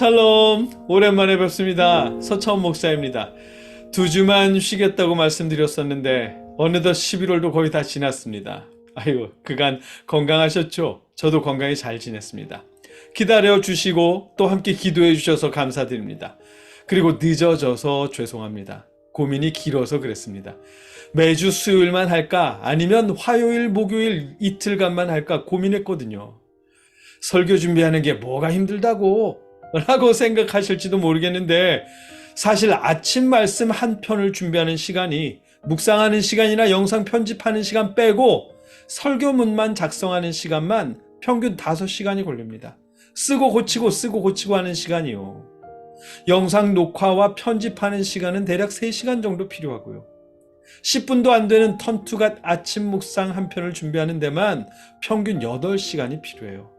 샬롬, 오랜만에 뵙습니다. 서천 목사입니다. 2주만 쉬겠다고 말씀드렸었는데 어느덧 11월도 거의 다 지났습니다. 아이고, 그간 건강하셨죠? 저도 건강히 잘 지냈습니다. 기다려 주시고 또 함께 기도해 주셔서 감사드립니다. 그리고 늦어져서 죄송합니다. 고민이 길어서 그랬습니다. 매주 수요일만 할까 아니면 화요일, 목요일 이틀간만 할까 고민했거든요. 설교 준비하는 게 뭐가 힘들다고 라고 생각하실지도 모르겠는데, 사실 아침 말씀 한 편을 준비하는 시간이 묵상하는 시간이나 영상 편집하는 시간 빼고 설교문만 작성하는 시간만 평균 5시간이 걸립니다. 쓰고 고치고 하는 시간이요. 영상 녹화와 편집하는 시간은 대략 3시간 정도 필요하고요. 10분도 안 되는 턴투갓 아침 묵상 한 편을 준비하는 데만 평균 8시간이 필요해요.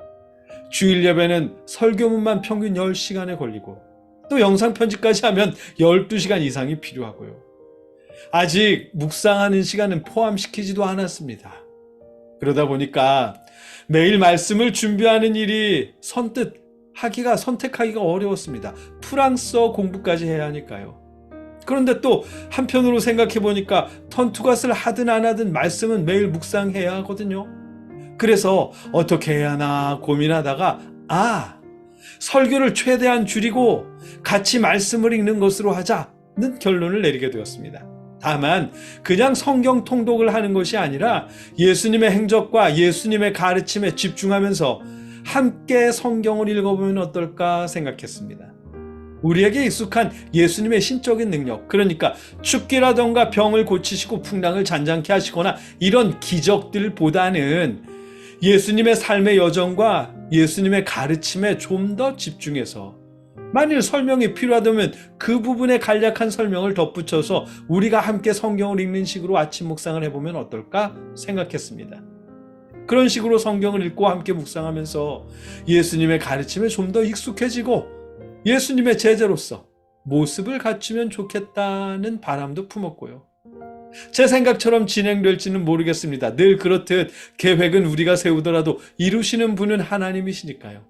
주일 예배는 설교문만 평균 10시간에 걸리고 또 영상 편집까지 하면 12시간 이상이 필요하고요. 아직 묵상하는 시간은 포함시키지도 않았습니다. 그러다 보니까 매일 말씀을 준비하는 일이 선택하기가 어려웠습니다. 프랑스어 공부까지 해야 하니까요. 그런데 또 한편으로 생각해 보니까 턴투갓을 하든 안 하든 말씀은 매일 묵상해야 하거든요. 그래서 어떻게 해야 하나 고민하다가 설교를 최대한 줄이고 같이 말씀을 읽는 것으로 하자는 결론을 내리게 되었습니다. 다만 그냥 성경 통독을 하는 것이 아니라 예수님의 행적과 예수님의 가르침에 집중하면서 함께 성경을 읽어보면 어떨까 생각했습니다. 우리에게 익숙한 예수님의 신적인 능력, 그러니까 춥기라던가 병을 고치시고 풍랑을 잔잔케 하시거나 이런 기적들보다는 예수님의 삶의 여정과 예수님의 가르침에 좀 더 집중해서 만일 설명이 필요하다면 그 부분에 간략한 설명을 덧붙여서 우리가 함께 성경을 읽는 식으로 아침 묵상을 해보면 어떨까 생각했습니다. 그런 식으로 성경을 읽고 함께 묵상하면서 예수님의 가르침에 좀 더 익숙해지고 예수님의 제자로서 모습을 갖추면 좋겠다는 바람도 품었고요. 제 생각처럼 진행될지는 모르겠습니다. 늘 그렇듯 계획은 우리가 세우더라도 이루시는 분은 하나님이시니까요.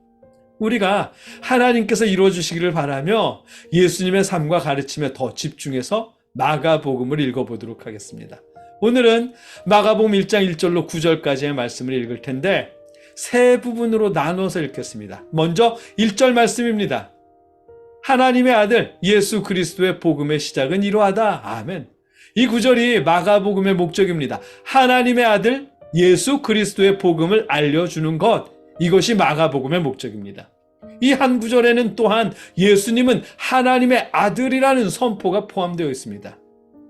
우리가 하나님께서 이루어주시기를 바라며 예수님의 삶과 가르침에 더 집중해서 마가복음을 읽어보도록 하겠습니다. 오늘은 마가복음 1장 1절로 9절까지의 말씀을 읽을 텐데 세 부분으로 나눠서 읽겠습니다. 먼저 1절 말씀입니다. 하나님의 아들 예수 그리스도의 복음의 시작은 이러하다. 아멘. 이 구절이 마가복음의 목적입니다. 하나님의 아들 예수 그리스도의 복음을 알려주는 것, 이것이 마가복음의 목적입니다. 이 한 구절에는 또한 예수님은 하나님의 아들이라는 선포가 포함되어 있습니다.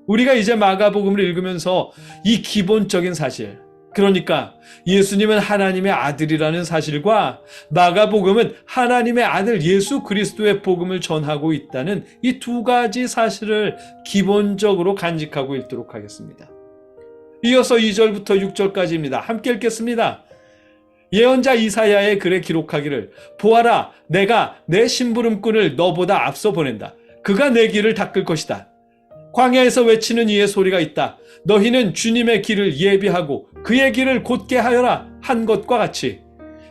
우리가 이제 마가복음을 읽으면서 이 기본적인 사실, 그러니까 예수님은 하나님의 아들이라는 사실과 마가복음은 하나님의 아들 예수 그리스도의 복음을 전하고 있다는 이 두 가지 사실을 기본적으로 간직하고 읽도록 하겠습니다. 이어서 2절부터 6절까지입니다. 함께 읽겠습니다. 예언자 이사야의 글에 기록하기를 보아라, 내가 내 심부름꾼을 너보다 앞서 보낸다. 그가 내 길을 닦을 것이다. 광야에서 외치는 이의 소리가 있다. 너희는 주님의 길을 예비하고 그의 길을 곧게 하여라 한 것과 같이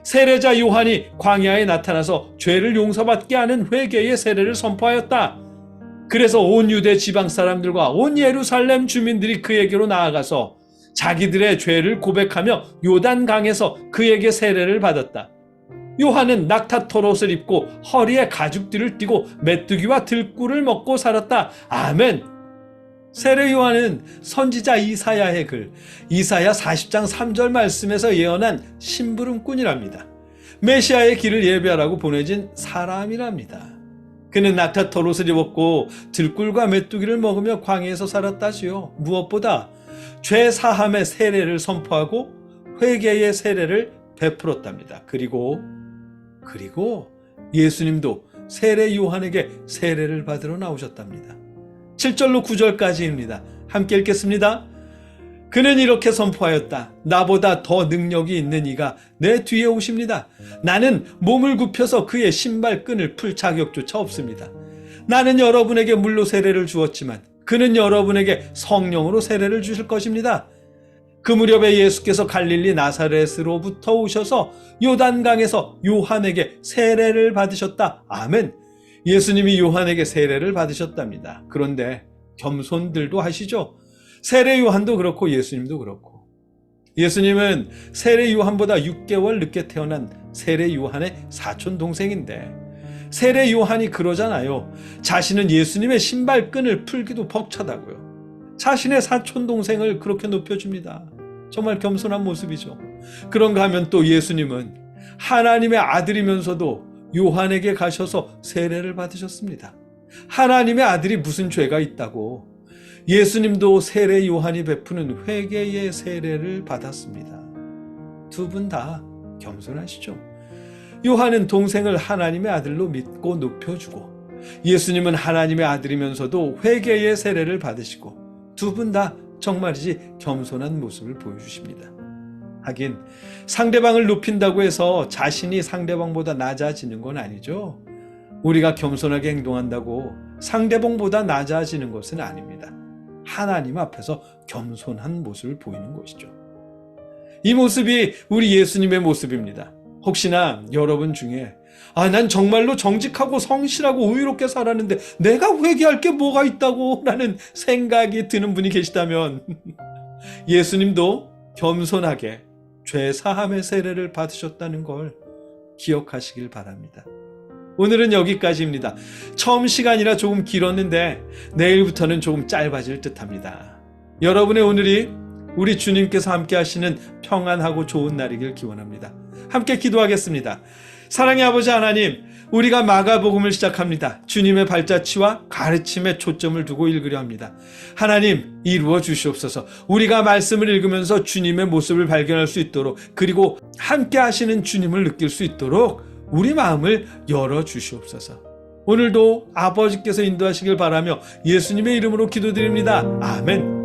세례자 요한이 광야에 나타나서 죄를 용서받게 하는 회개의 세례를 선포하였다. 그래서 온 유대 지방 사람들과 온 예루살렘 주민들이 그에게로 나아가서 자기들의 죄를 고백하며 요단강에서 그에게 세례를 받았다. 요한은 낙타털옷을 입고 허리에 가죽띠를 띠고 메뚜기와 들꿀을 먹고 살았다. 아멘. 세례 요한은 선지자 이사야의 글, 이사야 40장 3절 말씀에서 예언한 심부름꾼이랍니다. 메시아의 길을 예배하라고 보내진 사람이랍니다. 그는 낙타털옷을 입었고 들꿀과 메뚜기를 먹으며 광야에서 살았다지요. 무엇보다 죄 사함의 세례를 선포하고 회개의 세례를 베풀었답니다. 그리고 예수님도 세례 요한에게 세례를 받으러 나오셨답니다. 7절로 9절까지입니다. 함께 읽겠습니다. 그는 이렇게 선포하였다. 나보다 더 능력이 있는 이가 내 뒤에 오십니다. 나는 몸을 굽혀서 그의 신발끈을 풀 자격조차 없습니다. 나는 여러분에게 물로 세례를 주었지만 그는 여러분에게 성령으로 세례를 주실 것입니다. 그 무렵에 예수께서 갈릴리 나사렛으로부터 오셔서 요단강에서 요한에게 세례를 받으셨다. 아멘. 예수님이 요한에게 세례를 받으셨답니다. 그런데 겸손들도 하시죠. 세례 요한도 그렇고 예수님도 그렇고. 예수님은 세례 요한보다 6개월 늦게 태어난 세례 요한의 사촌 동생인데 세례 요한이 그러잖아요. 자신은 예수님의 신발끈을 풀기도 벅차다고요. 자신의 사촌 동생을 그렇게 높여줍니다. 정말 겸손한 모습이죠. 그런가 하면 또 예수님은 하나님의 아들이면서도 요한에게 가셔서 세례를 받으셨습니다. 하나님의 아들이 무슨 죄가 있다고? 예수님도 세례 요한이 베푸는 회개의 세례를 받았습니다. 두 분 다 겸손하시죠. 요한은 동생을 하나님의 아들로 믿고 높여주고 예수님은 하나님의 아들이면서도 회개의 세례를 받으시고 두 분 다 정말이지 겸손한 모습을 보여주십니다. 하긴 상대방을 높인다고 해서 자신이 상대방보다 낮아지는 건 아니죠. 우리가 겸손하게 행동한다고 상대방보다 낮아지는 것은 아닙니다. 하나님 앞에서 겸손한 모습을 보이는 것이죠. 이 모습이 우리 예수님의 모습입니다. 혹시나 여러분 중에 난 정말로 정직하고 성실하고 의롭게 살았는데 내가 회개할 게 뭐가 있다고 라는 생각이 드는 분이 계시다면 예수님도 겸손하게 죄사함의 세례를 받으셨다는 걸 기억하시길 바랍니다. 오늘은 여기까지입니다. 처음 시간이라 조금 길었는데 내일부터는 조금 짧아질 듯합니다. 여러분의 오늘이 우리 주님께서 함께 하시는 평안하고 좋은 날이길 기원합니다. 함께 기도하겠습니다. 사랑의 아버지 하나님, 우리가 마가복음을 시작합니다. 주님의 발자취와 가르침에 초점을 두고 읽으려 합니다. 하나님, 이루어 주시옵소서. 우리가 말씀을 읽으면서 주님의 모습을 발견할 수 있도록, 그리고 함께 하시는 주님을 느낄 수 있도록 우리 마음을 열어 주시옵소서. 오늘도 아버지께서 인도하시길 바라며 예수님의 이름으로 기도드립니다. 아멘.